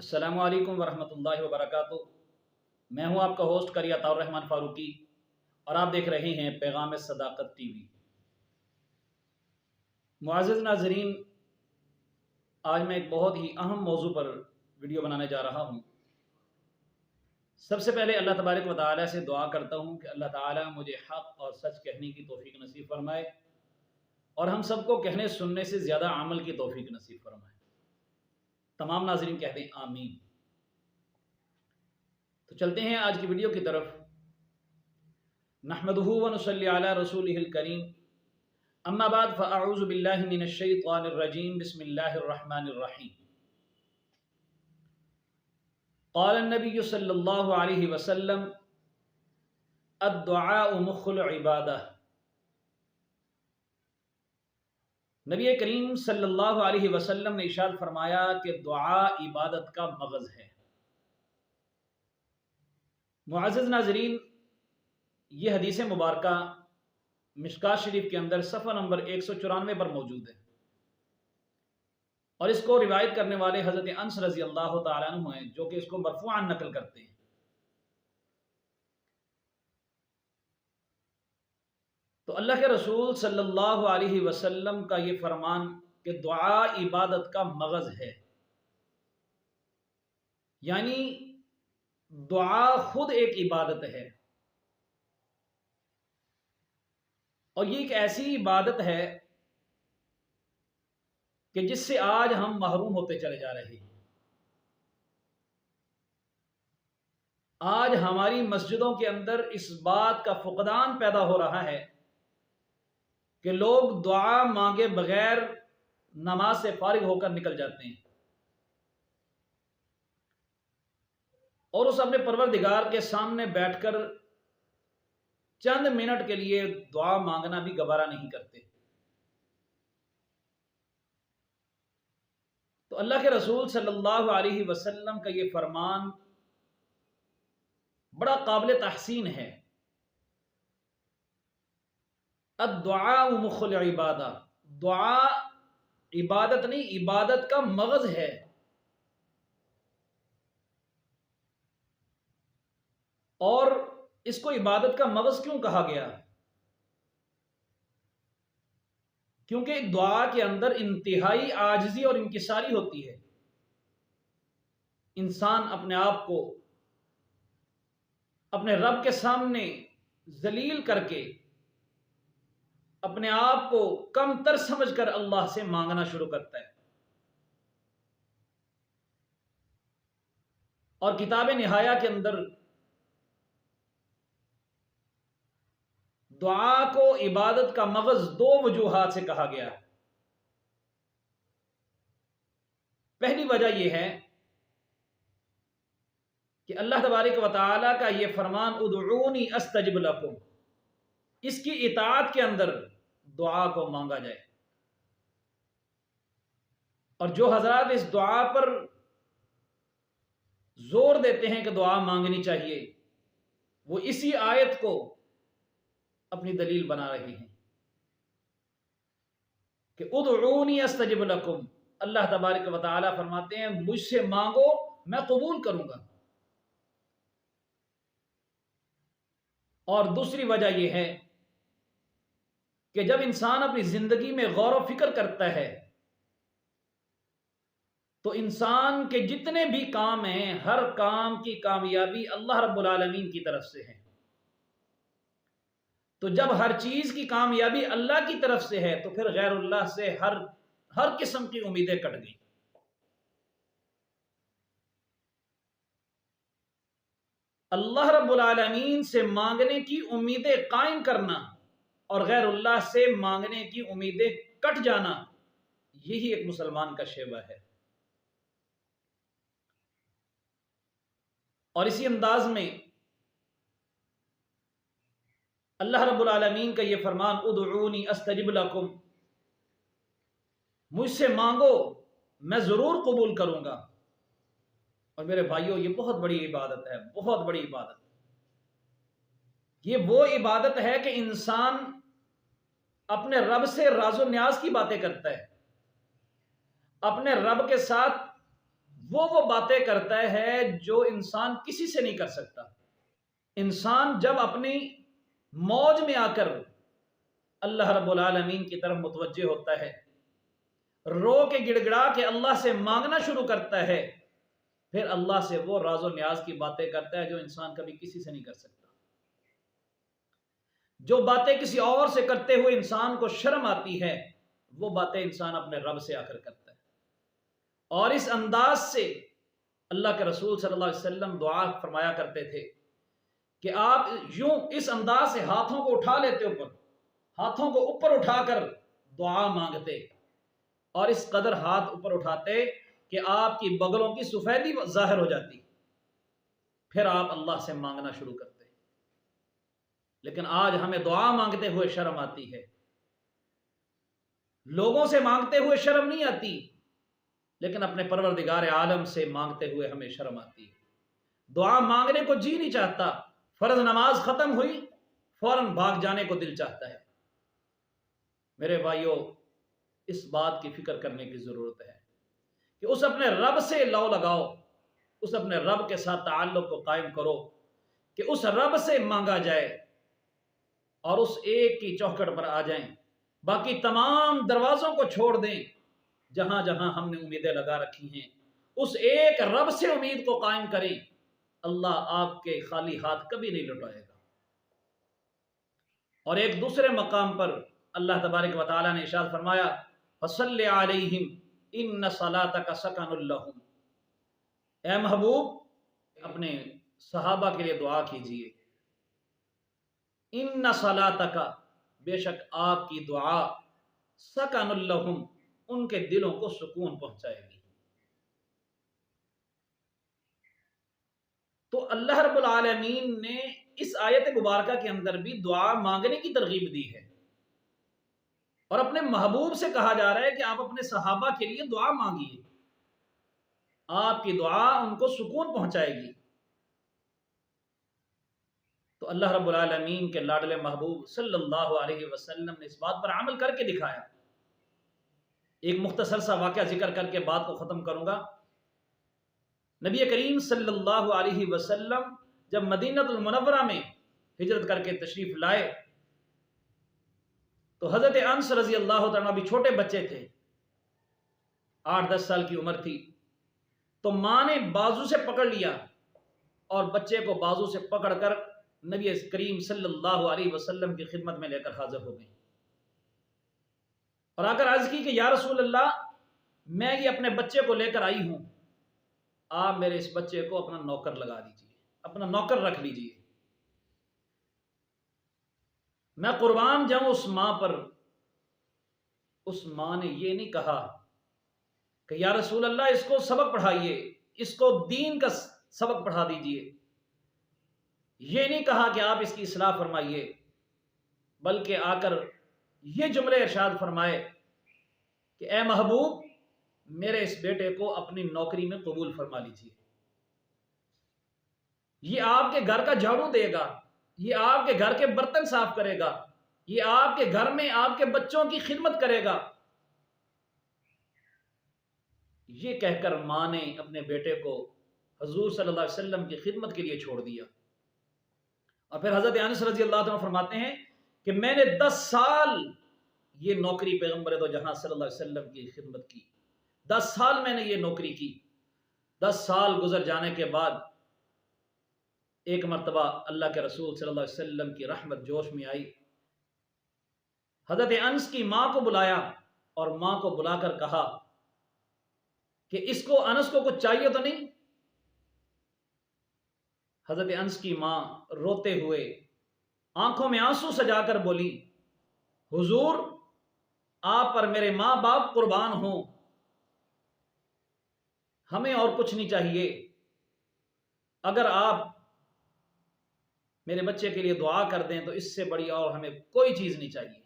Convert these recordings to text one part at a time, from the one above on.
السلام علیکم ورحمۃ اللہ وبرکاتہ۔ میں ہوں آپ کا ہوسٹ قاری عطاء الرحمن فاروقی اور آپ دیکھ رہے ہیں پیغام صداقت ٹی وی۔ معزز ناظرین، آج میں ایک بہت ہی اہم موضوع پر ویڈیو بنانے جا رہا ہوں۔ سب سے پہلے اللہ تبارک و تعالیٰ سے دعا کرتا ہوں کہ اللہ تعالیٰ مجھے حق اور سچ کہنے کی توفیق نصیب فرمائے اور ہم سب کو کہنے سننے سے زیادہ عمل کی توفیق نصیب فرمائے۔ تمام ناظرین کہتے ہیں آمین۔ تو چلتے ہیں آج کی ویڈیو کی طرف۔ نحمدہ ونصلی علی رسولہ الکریم، اما بعد فاعوذ باللہ من الشیطان الرجیم، بسم اللہ الرحمن الرحیم۔ قال النبی صلی اللہ علیہ وسلم الدعاء مخ العبادہ۔ نبی کریم صلی اللہ علیہ وسلم نے ارشاد فرمایا کہ دعا عبادت کا مغز ہے۔ معزز ناظرین، یہ حدیث مبارکہ مشکوٰۃ شریف کے اندر صفحہ نمبر 194 پر موجود ہے اور اس کو روایت کرنے والے حضرت انس رضی اللہ تعالیٰ عنہ ہیں، جو کہ اس کو مرفوعاً نقل کرتے ہیں۔ تو اللہ کے رسول صلی اللہ علیہ وسلم کا یہ فرمان کہ دعا عبادت کا مغز ہے، یعنی دعا خود ایک عبادت ہے، اور یہ ایک ایسی عبادت ہے کہ جس سے آج ہم محروم ہوتے چلے جا رہے ہیں۔ آج ہماری مسجدوں کے اندر اس بات کا فقدان پیدا ہو رہا ہے کہ لوگ دعا مانگے بغیر نماز سے فارغ ہو کر نکل جاتے ہیں اور اس اپنے پروردگار کے سامنے بیٹھ کر چند منٹ کے لیے دعا مانگنا بھی گوارا نہیں کرتے۔ تو اللہ کے رسول صلی اللہ علیہ وسلم کا یہ فرمان بڑا قابل تحسین ہے۔ الدعاء مخ العبادہ، دعا عبادت نہیں، عبادت کا مغز ہے۔ اور اس کو عبادت کا مغز کیوں کہا گیا؟ کیونکہ ایک دعا کے اندر انتہائی عاجزی اور انکساری ہوتی ہے۔ انسان اپنے آپ کو اپنے رب کے سامنے ذلیل کر کے اپنے آپ کو کم تر سمجھ کر اللہ سے مانگنا شروع کرتا ہے۔ اور کتاب نہایہ کے اندر دعا کو عبادت کا مغز دو وجوہات سے کہا گیا ہے۔ پہلی وجہ یہ ہے کہ اللہ تبارک و تعالیٰ کا یہ فرمان ادعونی استجب لکم، اس کی اطاعت کے اندر دعا کو مانگا جائے۔ اور جو حضرات اس دعا پر زور دیتے ہیں کہ دعا مانگنی چاہیے، وہ اسی آیت کو اپنی دلیل بنا رہے ہیں کہ ادعونی استجب لکم۔ اللہ تبارک و تعالیٰ فرماتے ہیں مجھ سے مانگو میں قبول کروں گا۔ اور دوسری وجہ یہ ہے کہ جب انسان اپنی زندگی میں غور و فکر کرتا ہے تو انسان کے جتنے بھی کام ہیں، ہر کام کی کامیابی اللہ رب العالمین کی طرف سے ہے۔ تو جب ہر چیز کی کامیابی اللہ کی طرف سے ہے تو پھر غیر اللہ سے ہر قسم کی امیدیں کٹ گئی۔ اللہ رب العالمین سے مانگنے کی امیدیں قائم کرنا اور غیر اللہ سے مانگنے کی امیدیں کٹ جانا، یہی ایک مسلمان کا شیوہ ہے۔ اور اسی انداز میں اللہ رب العالمین کا یہ فرمان ادعونی استجب لکم، مجھ سے مانگو میں ضرور قبول کروں گا۔ اور میرے بھائیوں، یہ بہت بڑی عبادت ہے، بہت بڑی عبادت۔ یہ وہ عبادت ہے کہ انسان اپنے رب سے راز و نیاز کی باتیں کرتا ہے، اپنے رب کے ساتھ وہ باتیں کرتا ہے جو انسان کسی سے نہیں کر سکتا۔ انسان جب اپنی موج میں آ کر اللہ رب العالمین کی طرف متوجہ ہوتا ہے، رو کے گڑ گڑا کے اللہ سے مانگنا شروع کرتا ہے، پھر اللہ سے وہ راز و نیاز کی باتیں کرتا ہے جو انسان کبھی کسی سے نہیں کر سکتا۔ جو باتیں کسی اور سے کرتے ہوئے انسان کو شرم آتی ہے، وہ باتیں انسان اپنے رب سے آ کر کرتا ہے۔ اور اس انداز سے اللہ کے رسول صلی اللہ علیہ وسلم دعا فرمایا کرتے تھے کہ آپ یوں اس انداز سے ہاتھوں کو اٹھا لیتے، ہاتھوں کو اوپر اٹھا کر دعا مانگتے، اور اس قدر ہاتھ اوپر اٹھاتے کہ آپ کی بغلوں کی سفیدی ظاہر ہو جاتی، پھر آپ اللہ سے مانگنا شروع کرتے۔ لیکن آج ہمیں دعا مانگتے ہوئے شرم آتی ہے، لوگوں سے مانگتے ہوئے شرم نہیں آتی، لیکن اپنے پروردگار عالم سے مانگتے ہوئے ہمیں شرم آتی ہے۔ دعا مانگنے کو جی نہیں چاہتا، فرض نماز ختم ہوئی فوراً بھاگ جانے کو دل چاہتا ہے۔ میرے بھائیوں، اس بات کی فکر کرنے کی ضرورت ہے کہ اس اپنے رب سے لو لگاؤ، اس اپنے رب کے ساتھ تعلق کو قائم کرو کہ اس رب سے مانگا جائے اور اس ایک کی چوکھٹ پر آ جائیں، باقی تمام دروازوں کو چھوڑ دیں جہاں جہاں ہم نے امیدیں لگا رکھی ہیں، اس ایک رب سے امید کو قائم کریں، اللہ آپ کے خالی ہاتھ کبھی نہیں لوٹائے گا۔ اور ایک دوسرے مقام پر اللہ تبارک و تعالیٰ نے ارشاد فرمایا فَصَلِّ عَلَيْهِمْ إِنَّ صَلَاتَكَ سَكَنٌ لَّهُمْ، اے محبوب اپنے صحابہ کے لیے دعا کیجئے، إِنَّ صَلَاتَكَ، بے شک آپ کی دعا، سَكَنٌ لَّهُمْ، ان کے دلوں کو سکون پہنچائے گی۔ تو اللہ رب العالمین نے اس آیت مبارکہ کے اندر بھی دعا مانگنے کی ترغیب دی ہے، اور اپنے محبوب سے کہا جا رہا ہے کہ آپ اپنے صحابہ کے لیے دعا مانگیے، آپ کی دعا ان کو سکون پہنچائے گی۔ تو اللہ رب العالمین کے لاڈلے محبوب صلی اللہ علیہ وسلم نے اس بات پر عمل کر کے دکھایا۔ ایک مختصر سا واقعہ ذکر کر کے بات کو ختم کروں گا۔ نبی کریم صلی اللہ علیہ وسلم جب مدینہ المنورہ میں ہجرت کر کے تشریف لائے تو حضرت انس رضی اللہ تعالیٰ بھی چھوٹے بچے تھے، 8-10 سال کی عمر تھی، تو ماں نے بازو سے پکڑ لیا اور بچے کو بازو سے پکڑ کر نبی کریم صلی اللہ علیہ وسلم کی خدمت میں لے کر حاضر ہو گئی، اور آ کر عرض کی کہ یا رسول اللہ، میں یہ اپنے بچے کو لے کر آئی ہوں، آپ میرے اس بچے کو اپنا نوکر لگا دیجئے، اپنا نوکر رکھ لیجئے، میں قربان جاؤں اس ماں پر۔ اس ماں نے یہ نہیں کہا کہ یا رسول اللہ اس کو سبق پڑھائیے، اس کو دین کا سبق پڑھا دیجئے، یہ نہیں کہا کہ آپ اس کی اصلاح فرمائیے، بلکہ آ کر یہ جملے ارشاد فرمائے کہ اے محبوب، میرے اس بیٹے کو اپنی نوکری میں قبول فرما لیجئے، یہ آپ کے گھر کا جھاڑو دے گا، یہ آپ کے گھر کے برتن صاف کرے گا، یہ آپ کے گھر میں آپ کے بچوں کی خدمت کرے گا۔ یہ کہہ کر ماں نے اپنے بیٹے کو حضور صلی اللہ علیہ وسلم کی خدمت کے لیے چھوڑ دیا۔ اور پھر حضرت انس رضی اللہ عنہ فرماتے ہیں کہ میں نے 10 سال یہ نوکری پیغمبر دو جہاں صلی اللہ علیہ وسلم کی خدمت کی، 10 سال میں نے یہ نوکری کی۔ 10 سال گزر جانے کے بعد ایک مرتبہ اللہ کے رسول صلی اللہ علیہ وسلم کی رحمت جوش میں آئی، حضرت انس کی ماں کو بلایا اور ماں کو بلا کر کہا کہ اس کو انس کو کچھ چاہیے تو نہیں؟ حضرت انس کی ماں روتے ہوئے آنکھوں میں آنسو سجا کر بولی، حضور آپ پر میرے ماں باپ قربان ہوں، ہمیں اور کچھ نہیں چاہیے، اگر آپ میرے بچے کے لیے دعا کر دیں تو اس سے بڑی اور ہمیں کوئی چیز نہیں چاہیے،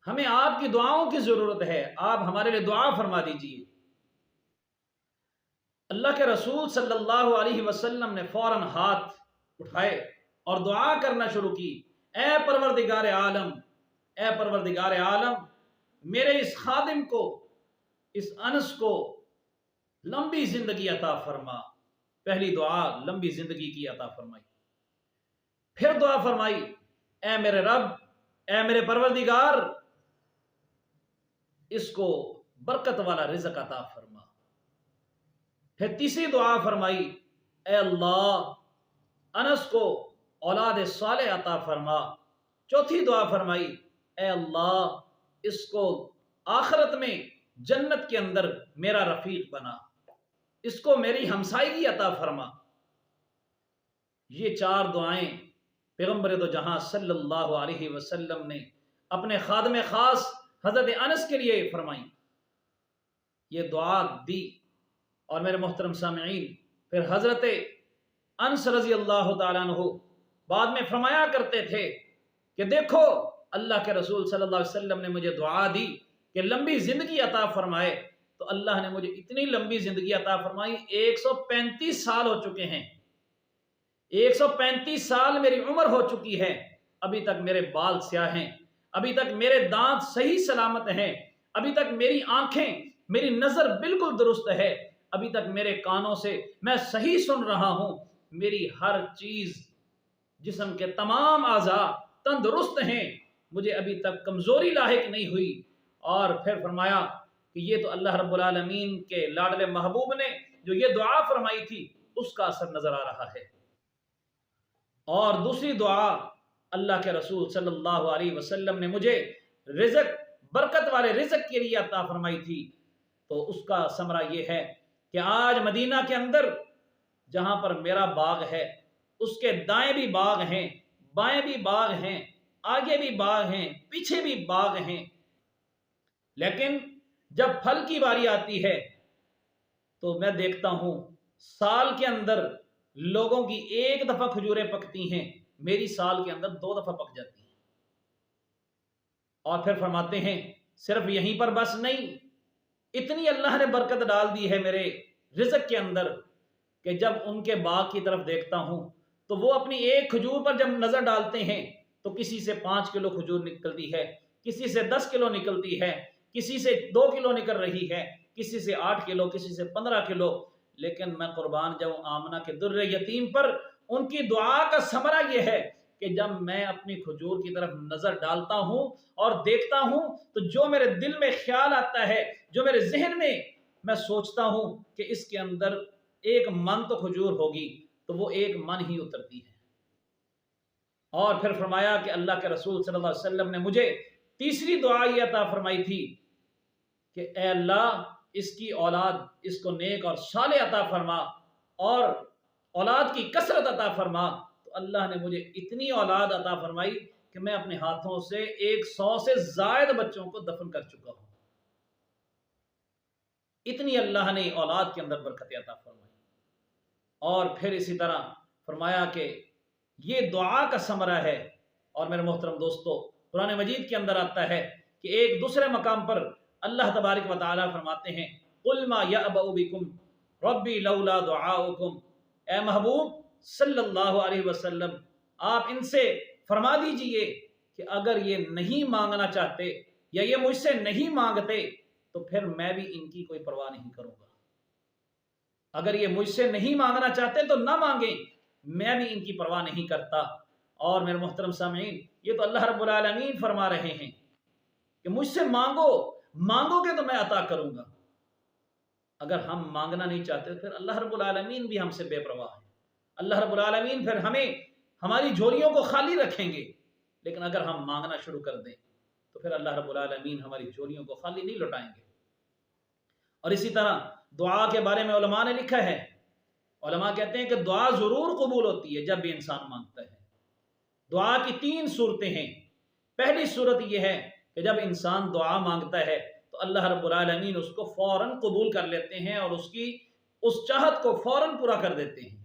ہمیں آپ کی دعاؤں کی ضرورت ہے، آپ ہمارے لیے دعا فرما دیجئے۔ اللہ کے رسول صلی اللہ علیہ وسلم نے فوراً ہاتھ اٹھائے اور دعا کرنا شروع کی، اے پروردگار عالم، اے پروردگار عالم، میرے اس خادم کو اس انس کو لمبی زندگی عطا فرما۔ پہلی دعا لمبی زندگی کی عطا فرمائی۔ پھر دعا فرمائی اے میرے رب، اے میرے پروردگار، اس کو برکت والا رزق عطا فرما۔ پھر تیسری دعا فرمائی اے اللہ، انس کو اولاد صالح عطا فرما۔ چوتھی دعا فرمائی اے اللہ، اس کو آخرت میں جنت کے اندر میرا رفیق بنا، اس کو میری ہمسائیگی عطا فرما۔ یہ چار دعائیں پیغمبر دو جہاں صلی اللہ علیہ وسلم نے اپنے خادم خاص حضرت انس کے لیے فرمائیں۔ یہ دعا دی اور میرے محترم سامعین، پھر حضرت انس رضی اللہ تعالیٰ عنہ بعد میں فرمایا کرتے تھے کہ دیکھو اللہ کے رسول صلی اللہ علیہ وسلم نے مجھے دعا دی کہ لمبی زندگی عطا فرمائے، تو اللہ نے مجھے اتنی لمبی زندگی عطا فرمائی۔ 135 سال ہو چکے ہیں، 135 سال میری عمر ہو چکی ہے، ابھی تک میرے بال سیاہ ہیں، ابھی تک میرے دانت صحیح سلامت ہیں، ابھی تک میری آنکھیں، میری نظر بالکل درست ہے، ابھی تک میرے کانوں سے میں صحیح سن رہا ہوں، میری ہر چیز، جسم کے تمام اعضاء تندرست ہیں، مجھے ابھی تک کمزوری لاحق نہیں ہوئی۔ اور پھر فرمایا کہ یہ تو اللہ رب العالمین کے لاڈلے محبوب نے جو یہ دعا فرمائی تھی اس کا اثر نظر آ رہا ہے۔ اور دوسری دعا اللہ کے رسول صلی اللہ علیہ وسلم نے مجھے رزق، برکت والے رزق کے لیے عطا فرمائی تھی، تو اس کا ثمرہ یہ ہے کہ آج مدینہ کے اندر جہاں پر میرا باغ ہے، اس کے دائیں بھی باغ ہیں، بائیں بھی باغ ہیں، آگے بھی باغ ہیں، پیچھے بھی باغ ہیں، لیکن جب پھل کی باری آتی ہے تو میں دیکھتا ہوں سال کے اندر لوگوں کی ایک دفعہ کھجوریں پکتی ہیں، میری سال کے اندر 2 دفعہ پک جاتی ہیں۔ اور پھر فرماتے ہیں صرف یہیں پر بس نہیں، اتنی اللہ نے برکت ڈال دی ہے میرے رزق کے اندر کہ جب ان کے باغ کی طرف دیکھتا ہوں تو وہ اپنی ایک کھجور پر جب نظر ڈالتے ہیں تو کسی سے 5 کلو کھجور نکلتی ہے، کسی سے 10 کلو نکلتی ہے، کسی سے 2 کلو نکل رہی ہے، کسی سے 8 کلو، کسی سے 15 کلو۔ لیکن میں قربان جاؤں آمنہ کے در یتیم پر، ان کی دعا کا ثمرہ یہ ہے کہ جب میں اپنی کھجور کی طرف نظر ڈالتا ہوں اور دیکھتا ہوں تو جو میرے دل میں خیال آتا ہے، جو میرے ذہن میں سوچتا ہوں کہ اس کے اندر 1 من تو کھجور ہوگی، تو وہ 1 من ہی اترتی ہے۔ اور پھر فرمایا کہ اللہ کے رسول صلی اللہ علیہ وسلم نے مجھے تیسری دعا یہ عطا فرمائی تھی کہ اے اللہ، اس کی اولاد، اس کو نیک اور صالح عطا فرما اور اولاد کی کثرت عطا فرما۔ تو اللہ نے مجھے اتنی اولاد عطا فرمائی کہ میں اپنے ہاتھوں سے 100 سے زائد بچوں کو دفن کر چکا ہوں۔ اتنی اللہ نے اولاد کے اندر برکت عطا فرمائی۔ اور پھر اسی طرح فرمایا کہ یہ دعا کا ثمرہ ہے۔ اور میرے محترم دوستو، قرآن مجید کے اندر آتا ہے کہ ایک دوسرے مقام پر اللہ تبارک و تعالی فرماتے ہیں قُلْ مَا يَأْبَأُ بِكُمْ رَبِّي لَوْلَا دُعَاؤُكُمْ، اے محبوب صلی اللہ علیہ وسلم، آپ ان سے فرما دیجئے کہ اگر یہ نہیں مانگنا چاہتے یا یہ مجھ سے نہیں مانگتے تو پھر میں بھی ان کی کوئی پرواہ نہیں کروں گا۔ اگر یہ مجھ سے نہیں مانگنا چاہتے تو نہ مانگیں، میں بھی ان کی پرواہ نہیں کرتا۔ اور میرے محترم سامعین، یہ تو اللہ رب العالمین فرما رہے ہیں کہ مجھ سے مانگو گے تو میں عطا کروں گا۔ اگر ہم مانگنا نہیں چاہتے پھر اللہ رب العالمین بھی ہم سے بے پرواہ ہے، اللہ رب العالمین پھر ہمیں ہماری جھولیوں کو خالی رکھیں گے۔ لیکن اگر ہم مانگنا شروع کر دیں تو پھر اللہ رب العالمین ہماری جھولیوں کو خالی نہیں لوٹائیں گے۔ اور اسی طرح دعا کے بارے میں علماء نے لکھا ہے، علماء کہتے ہیں کہ دعا ضرور قبول ہوتی ہے جب بھی انسان مانگتا ہے۔ دعا کی 3 صورتیں ہیں۔ پہلی صورت یہ ہے کہ جب انسان دعا مانگتا ہے تو اللہ رب العالمین اس کو فوراً قبول کر لیتے ہیں اور اس چاہت کو فوراً پورا کر دیتے ہیں۔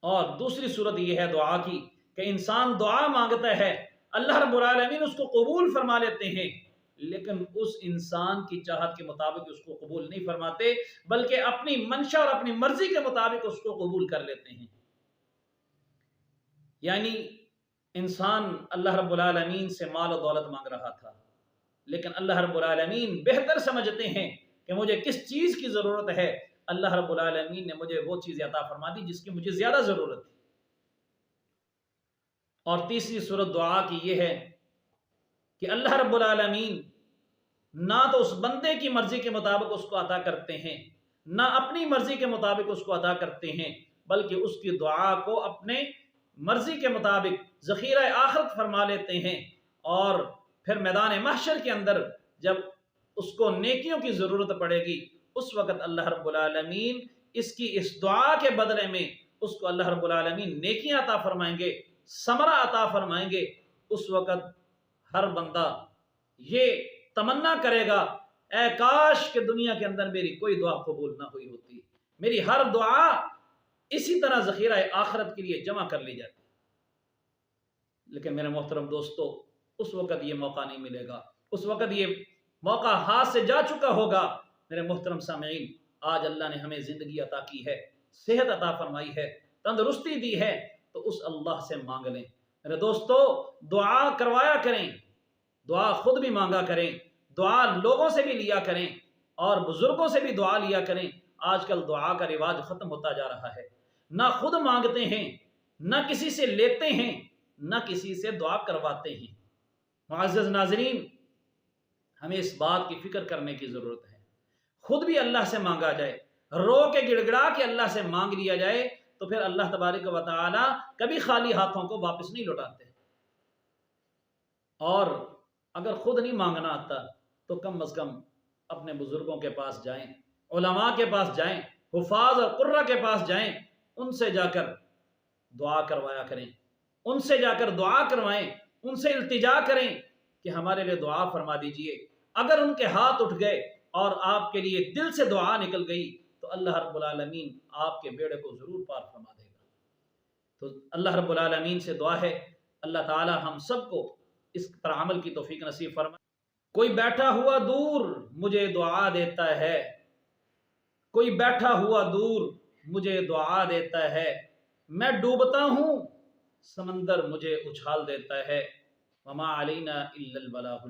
اور دوسری صورت یہ ہے دعا کی کہ انسان دعا مانگتا ہے، اللہ رب العالمین اس کو قبول فرما لیتے ہیں، لیکن اس انسان کی چاہت کے مطابق اس کو قبول نہیں فرماتے، بلکہ اپنی منشا اور اپنی مرضی کے مطابق اس کو قبول کر لیتے ہیں۔ یعنی انسان اللہ رب العالمین سے مال و دولت مانگ رہا تھا، لیکن اللہ رب العالمین بہتر سمجھتے ہیں کہ مجھے کس چیز کی ضرورت ہے۔ اللہ رب العالمین نے مجھے وہ چیز عطا فرما دی جس کی مجھے زیادہ ضرورت ہے۔ اور تیسری صورت دعا کی یہ ہے کہ اللہ رب العالمین نہ تو اس بندے کی مرضی کے مطابق اس کو عطا کرتے ہیں، نہ اپنی مرضی کے مطابق اس کو عطا کرتے ہیں، بلکہ اس کی دعا کو اپنے مرضی کے مطابق ذخیرہ آخرت فرما لیتے ہیں، اور پھر میدان محشر کے اندر جب اس کو نیکیوں کی ضرورت پڑے گی، اس وقت اللہ رب العالمین اس کی اس دعا کے بدلے میں اس کو اللہ رب العالمین نیکیاں عطا فرمائیں گے، ثمرہ عطا فرمائیں گے۔ اس وقت ہر بندہ یہ تمنا کرے گا، اے کاش کہ دنیا کے اندر میری کوئی دعا قبول نہ ہوئی ہوتی، میری ہر دعا اسی طرح ذخیرہ آخرت کے لیے جمع کر لی جاتی۔ لیکن میرے محترم دوستو، اس وقت یہ موقع نہیں ملے گا، اس وقت یہ موقع ہاتھ سے جا چکا ہوگا۔ میرے محترم سامعین، آج اللہ نے ہمیں زندگی عطا کی ہے، صحت عطا فرمائی ہے، تندرستی دی ہے، تو اس اللہ سے مانگ لیں۔ میرے دوستو، دعا کروایا کریں، دعا خود بھی مانگا کریں، دعا لوگوں سے بھی لیا کریں، اور بزرگوں سے بھی دعا لیا کریں۔ آج کل دعا کا رواج ختم ہوتا جا رہا ہے، نہ خود مانگتے ہیں، نہ کسی سے لیتے ہیں، نہ کسی سے دعا کرواتے ہیں۔ معزز ناظرین، ہمیں اس بات کی فکر کرنے کی ضرورت ہے، خود بھی اللہ سے مانگا جائے، رو کے گڑ گڑا کے اللہ سے مانگ لیا جائے، تو پھر اللہ تبارک و تعالی کبھی خالی ہاتھوں کو واپس نہیں لوٹاتے۔ اور اگر خود نہیں مانگنا آتا تو کم از کم اپنے بزرگوں کے پاس جائیں، علماء کے پاس جائیں، حفاظ اور قرہ کے پاس جائیں، ان سے جا کر دعا کروایا کریں، ان سے جا کر دعا کروائیں، ان سے التجا کریں کہ ہمارے لیے دعا فرما دیجئے۔ اگر ان کے ہاتھ اٹھ گئے اور آپ کے لیے دل سے دعا نکل گئی تو اللہ رب العالمین آپ کے بیڑے کو ضرور پار فرما دے گا۔ تو اللہ رب العالمین سے دعا ہے، اللہ تعالی ہم سب کو اس پر عمل کی توفیق نصیب فرمائے۔ کوئی بیٹھا ہوا دور مجھے دعا دیتا ہے، کوئی بیٹھا ہوا دور مجھے دعا دیتا ہے، میں ڈوبتا ہوں سمندر مجھے اچھال دیتا ہے، وما علینا الا البلاغ